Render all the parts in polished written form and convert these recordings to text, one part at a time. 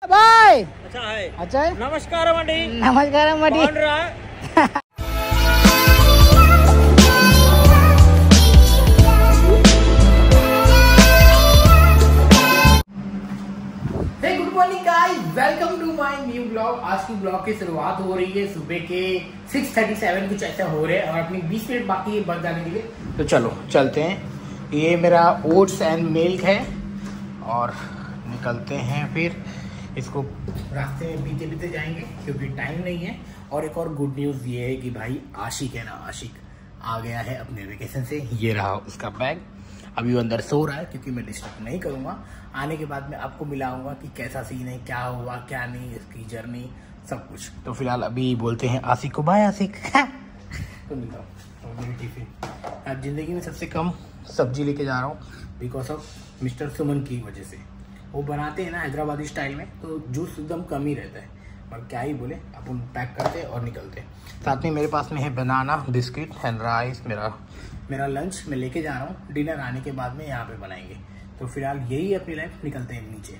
Bye. अच्छा है, अच्छा है। नमस्कार मडी। नमस्कार मडी। कौन रहा है? Good morning guys, welcome to my new blog. आज की ब्लॉग की शुरुआत हो रही है सुबह के 6:37 कुछ ऐसा हो रहे हैं और अपनी 20 मिनट बाकी है बस जाने के लिए। तो चलो चलते हैं। ये मेरा ओट्स एंड मिल्क है और निकलते हैं। फिर इसको रास्ते में पीते पीते जाएंगे क्योंकि टाइम नहीं है। और एक और गुड न्यूज़ ये है कि भाई आशिक है ना, आशिक आ गया है अपने वेकेशन से। ये रहा उसका बैग, अभी वो अंदर सो रहा है क्योंकि मैं डिस्टर्ब नहीं करूँगा। आने के बाद मैं आपको मिलाऊंगा कि कैसा सीन है, क्या हुआ क्या नहीं, इसकी जर्नी सब कुछ। तो फिलहाल अभी बोलते हैं आशिक को बाय। आशिक तो मिलता हूँ। और मेरी टिफिन आज ज़िंदगी में सबसे कम सब्जी लेके जा रहा हूँ बिकॉज ऑफ मिस्टर सुमन की वजह से। वो बनाते हैं ना हैदराबादी स्टाइल में, तो जूस एकदम कम ही रहता है। और क्या ही बोले, अपन पैक करते और निकलते। साथ में मेरे पास में है बनाना, बिस्किट एंड राइस। मेरा लंच मैं लेके जा रहा हूँ। डिनर आने के बाद में यहाँ पे बनाएंगे। तो फिलहाल यही अपनी लाइफ, निकलते हैं नीचे।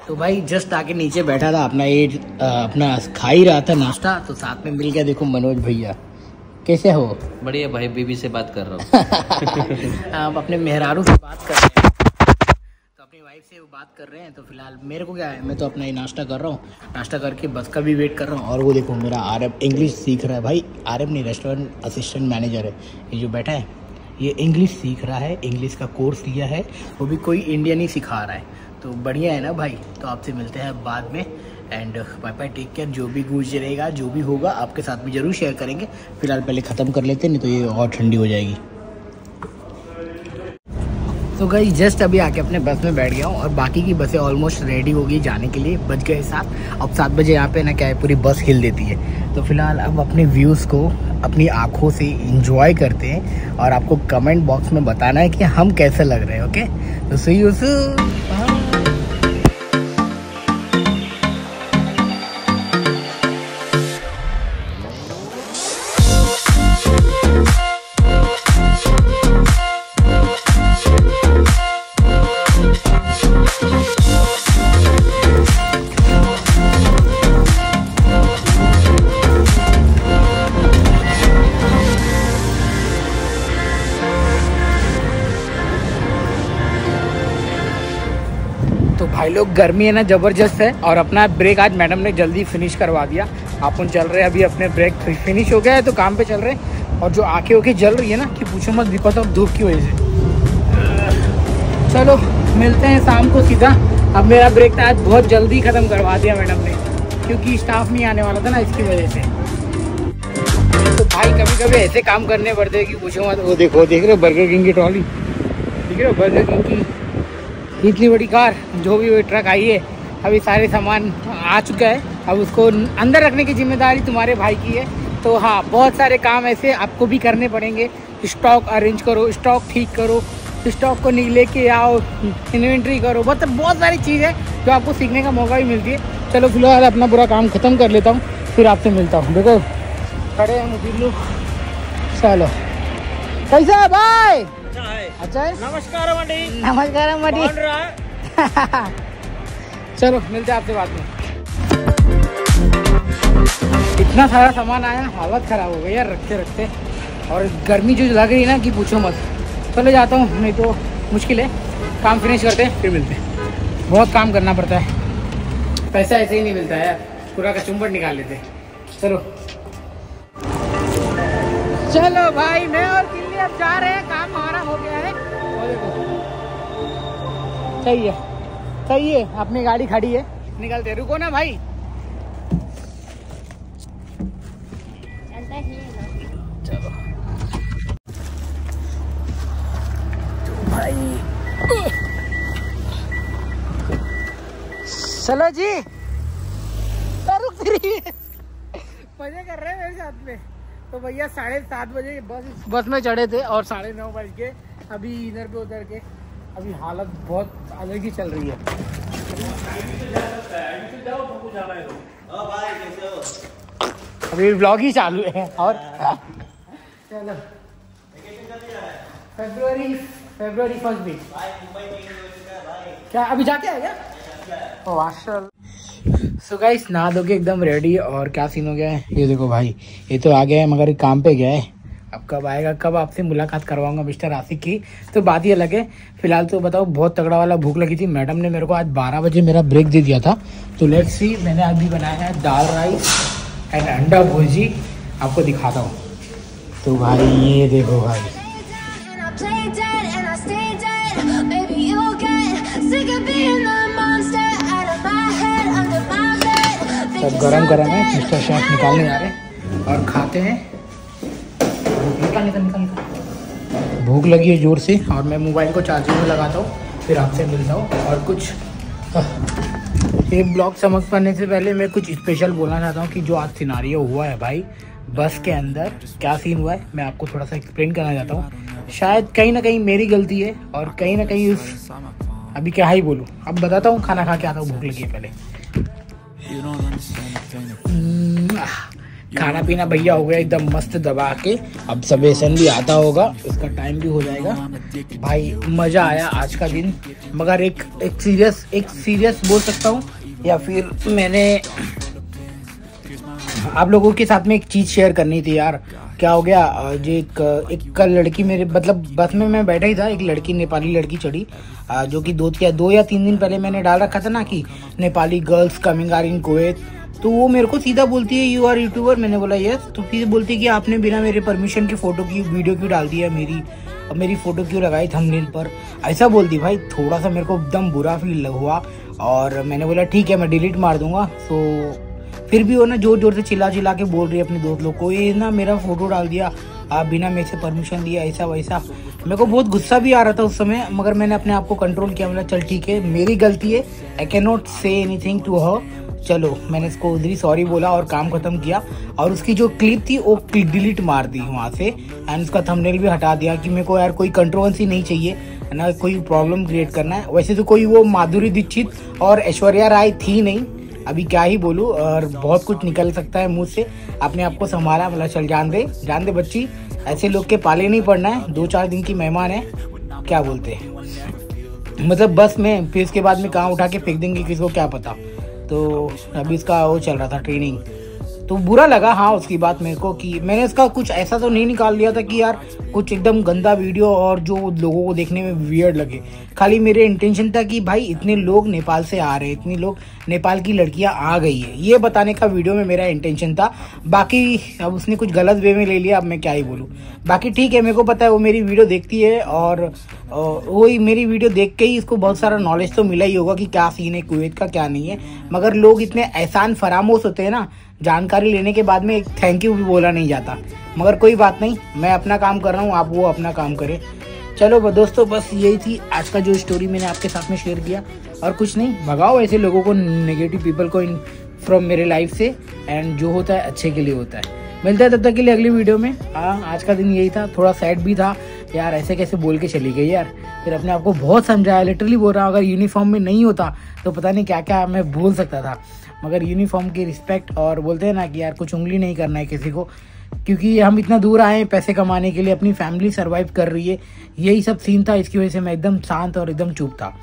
तो भाई जस्ट आके नीचे बैठा था, अपना खा ही रहा था नाश्ता। तो साथ में मिल गया, देखो मनोज भैया। कैसे हो? बढ़िया भाई, बीबी से बात कर रहा हूँ। आप अपने मेहरारू से बात कर रहे हैं, तो अपनी वाइफ से वो बात कर रहे हैं। तो फिलहाल मेरे को क्या है, मैं तो अपना ही नाश्ता कर रहा हूँ। नाश्ता करके बस का भी वेट कर रहा हूँ। और वो देखो मेरा आरब इंग्लिश सीख रहा है। भाई आरब नहीं, रेस्टोरेंट असिस्टेंट मैनेजर है ये जो बैठा है। ये इंग्लिश सीख रहा है, इंग्लिश का कोर्स लिया है। वो भी कोई इंडियन ही सिखा रहा है। तो बढ़िया है ना भाई। तो आपसे मिलते हैं बाद में and bye bye, take care. जो भी गुजरेगा, जो भी होगा आपके साथ भी जरूर शेयर करेंगे। फिलहाल पहले ख़त्म कर लेते, नहीं तो ये और ठंडी हो जाएगी। तो गई जस्ट अभी आके अपने बस में बैठ गया हूँ और बाकी की बसें ऑलमोस्ट रेडी हो गई जाने के लिए। बज गए 7। अब 7 बजे यहाँ पे ना क्या है, पूरी बस हिल देती है। तो फिलहाल अब अपने व्यूज़ को अपनी आँखों से इंजॉय करते हैं और आपको कमेंट बॉक्स में बताना है कि हम कैसे लग रहे हैं। ओके, तो सी यू सून। तो भाई लोग गर्मी है ना ज़बरदस्त है और अपना ब्रेक आज मैडम ने जल्दी फिनिश करवा दिया। अपन चल रहे हैं अभी, अपने ब्रेक फिनिश हो गया है तो काम पे चल रहे हैं। और जो आँखें ओके जल रही है ना कि पूछो मत, बिकॉज ऑफ धूप की वजह से। चलो मिलते हैं शाम को सीधा। अब मेरा ब्रेक था आज बहुत जल्दी ख़त्म करवा दिया मैडम ने, क्योंकि स्टाफ नहीं आने वाला था ना, इसकी वजह से। तो भाई कभी कभी ऐसे काम करने पड़ते हैं कि पूछो मत। वो देखो, देख रहे हो बर्गर किंग की ट्रॉली, देख रहे हो बर्गर किंग की इतनी बड़ी कार, जो भी वो ट्रक आई है। अभी सारे सामान आ चुका है, अब उसको अंदर रखने की जिम्मेदारी तुम्हारे भाई की है। तो हाँ, बहुत सारे काम ऐसे आपको भी करने पड़ेंगे। स्टॉक अरेंज करो, स्टॉक ठीक करो, स्टॉक को लेके आओ, इन्वेंट्री करो, मतलब बहुत सारी चीज़ है जो आपको सीखने का मौका भी मिलती है। चलो फिलहाल अपना पूरा काम ख़त्म कर लेता हूँ, फिर आपसे मिलता हूँ। देखो खड़े हैं मुझे लोग। चलो कैसा है भाई? अच्छा है। नमस्कार मडी। नमस्कार मडी। कौन रहा है? चलो मिलते हैं आपसे बाद में। इतना सारा सामान आया, हालत ख़राब हो गई यार रखते रखते। और गर्मी जो लग रही है ना कि पूछो मत। चले जाता हूँ, नहीं तो मुश्किल है। काम फिनिश करते हैं फिर मिलते हैं। बहुत काम करना पड़ता है, पैसा ऐसे ही नहीं मिलता है यार, पूरा कचुम्बर निकाल लेते। चलो चलो भाई, मैं और किल्ली अब जा रहे हैं, काम हमारा हो गया है। और देखो सही है, सही है, अपनी गाड़ी खड़ी है, निकलते। रुको ना भाई। चलो तो भाई चलो जी, रुक रही है, मजे कर रहे हैं मेरे साथ में। तो भैया 7:30 बजे बस में चढ़े थे और 9:30 बज के अभी इधर पे उतर के अभी हालत बहुत अलग ही चल रही है। अभी व्लॉग ही चालू है। और चलो फरवरी 1st वीक क्या अभी जाके आए क्या? सो गाइस नहा धो के एकदम रेडी और क्या सीन हो गया है ये देखो भाई, ये तो आ गया है मगर काम पे गया है। अब कब आएगा, कब आपसे मुलाकात करवाऊंगा मिस्टर आसिक की, तो बात ही अलग है। फिलहाल तो बताओ बहुत तगड़ा वाला भूख लगी थी। मैडम ने मेरे को आज 12 बजे मेरा ब्रेक दे दिया था, तो लेट्स सी। मैंने अभी बनाया है दाल राइस एंड अंडा भुर्जी, आपको दिखाता हूँ। तो भाई ये देखो भाई, सब गरम गरम है, मिस्टर शेफ निकालने जा रहे हैं और खाते हैं। निकल। भूख लगी है जोर से और मैं मोबाइल को चार्जिंग में लगाता हूँ, फिर आपसे मिलता हूँ। और कुछ ये ब्लॉग समझ पाने से पहले मैं कुछ स्पेशल बोलना चाहता हूँ कि जो आज सिनारियो हुआ है भाई बस के अंदर, क्या सीन हुआ है मैं आपको थोड़ा सा एक्सप्लेन करना चाहता हूँ। शायद कहीं ना कहीं मेरी गलती है और कहीं ना कहीं उस, अभी क्या ही बोलूँ, अब बताता हूँ। खाना खा के आता हूँ, भूख लगी है पहले। खाना पीना भैया हो गया एकदम मस्त दबा के, अब सबेसन भी आता होगा, उसका टाइम भी हो जाएगा। भाई मज़ा आया आज का दिन, मगर एक सीरियस बोल सकता हूँ, या फिर मैंने आप लोगों के साथ में एक चीज़ शेयर करनी थी यार। क्या हो गया, जो एक कल लड़की मेरे मतलब बस में मैं बैठा ही था, एक लड़की नेपाली लड़की चढ़ी, जो कि 2 या 3 दिन पहले मैंने डाल रखा था ना कि Nepali girls coming are in Kuwait. तो वो मेरे को सीधा बोलती है यू आर यूट्यूबर। मैंने बोला यस। तो फिर बोलती है कि आपने बिना मेरे परमिशन की फ़ोटो की वीडियो क्यों डाल दिया मेरी फ़ोटो क्यों लगाई थंबनेल पर, ऐसा बोलती। भाई थोड़ा सा मेरे को एकदम बुरा फील हुआ और मैंने बोला ठीक है मैं डिलीट मार दूंगा। तो फिर भी वो ना जोर से चिल्ला के बोल रही है अपने दोस्त लोग को, ये ना मेरा फ़ोटो डाल दिया आप बिना मेरे से परमिशन दिया, ऐसा वैसा। मेरे को बहुत गुस्सा भी आ रहा था उस समय, मगर मैंने अपने आप को कंट्रोल किया। मतलब चल ठीक है मेरी गलती है, I can not say anything to her. चलो मैंने इसको उधर ही सॉरी बोला और काम खत्म किया। और उसकी जो क्लिप थी वो डिलीट मार दी वहाँ से एंड उसका थंबनेल भी हटा दिया कि मेरे को यार कोई कंट्रोवर्सी नहीं चाहिए ना, कोई प्रॉब्लम क्रिएट करना है। वैसे तो कोई वो माधुरी दीक्षित और ऐश्वर्या राय थी नहीं, अभी क्या ही बोलूँ, और बहुत कुछ निकल सकता है मुँह से। अपने आप को संभाला, मतलब चल जान दे बच्ची, ऐसे लोग के पाले नहीं पड़ना है, 2-4 दिन की मेहमान है, क्या बोलते हैं मतलब बस में, फिर इसके बाद में कहाँ उठा के फेंक देंगे किसी को क्या पता। तो अभी इसका वो चल रहा था ट्रेनिंग, तो बुरा लगा हाँ उसकी बात मेरे को कि मैंने इसका कुछ ऐसा तो नहीं निकाल लिया था कि यार कुछ एकदम गंदा वीडियो और जो लोगों को देखने में वियर्ड लगे। खाली मेरे इंटेंशन था कि भाई इतने लोग नेपाल से आ रहे हैं, इतने लोग नेपाल की लड़कियां आ गई है, ये बताने का वीडियो में मेरा इंटेंशन था। बाकी अब उसने कुछ गलत वे में ले लिया, अब मैं क्या ही बोलूँ। बाकी ठीक है, मेरे को पता है वो मेरी वीडियो देखती है और वही मेरी वीडियो देख के ही इसको बहुत सारा नॉलेज तो मिला ही होगा कि क्या सीन है कुवैत का क्या नहीं है। मगर लोग इतने एहसान फरामोश होते हैं ना, जानकारी लेने के बाद में एक थैंक यू भी बोला नहीं जाता। मगर कोई बात नहीं, मैं अपना काम कर रहा हूँ, आप वो अपना काम करें। चलो दोस्तों बस यही थी आज का जो स्टोरी मैंने आपके साथ में शेयर किया, और कुछ नहीं, भगाओ ऐसे लोगों को, नेगेटिव पीपल को फ्रॉम मेरे लाइफ से, एंड जो होता है अच्छे के लिए होता है। मिलता है तब तक के लिए अगली वीडियो में। हाँ आज का दिन यही था, थोड़ा सैड भी था यार, ऐसे कैसे बोल के चली गई यार। फिर अपने आप को बहुत समझाया, लिटरली बोल रहा हूँ, अगर यूनिफॉर्म में नहीं होता तो पता नहीं क्या क्या मैं बोल सकता था। मगर यूनिफॉर्म की रिस्पेक्ट, और बोलते हैं ना कि यार कुछ उंगली नहीं करना है किसी को, क्योंकि हम इतना दूर आए हैं पैसे कमाने के लिए, अपनी फैमिली सर्वाइव कर रही है, यही सब सीन था। इसकी वजह से मैं एकदम शांत और एकदम चुप था।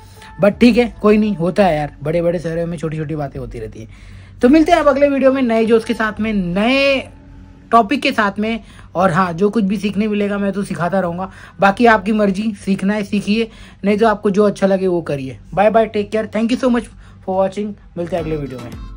बट ठीक है, कोई नहीं, होता है यार, बड़े बड़े शहरों में छोटी छोटी बातें होती रहती हैं। तो मिलते हैं अब अगले वीडियो में नए जोश के साथ में, नए टॉपिक के साथ में। और हाँ, जो कुछ भी सीखने मिलेगा मैं तो सिखाता रहूँगा। बाकी आपकी मर्जी, सीखना है सीखिए, नहीं तो आपको जो अच्छा लगे वो करिए। Bye bye, take care, thank you so much for watching. मिलते हैं अगले वीडियो में।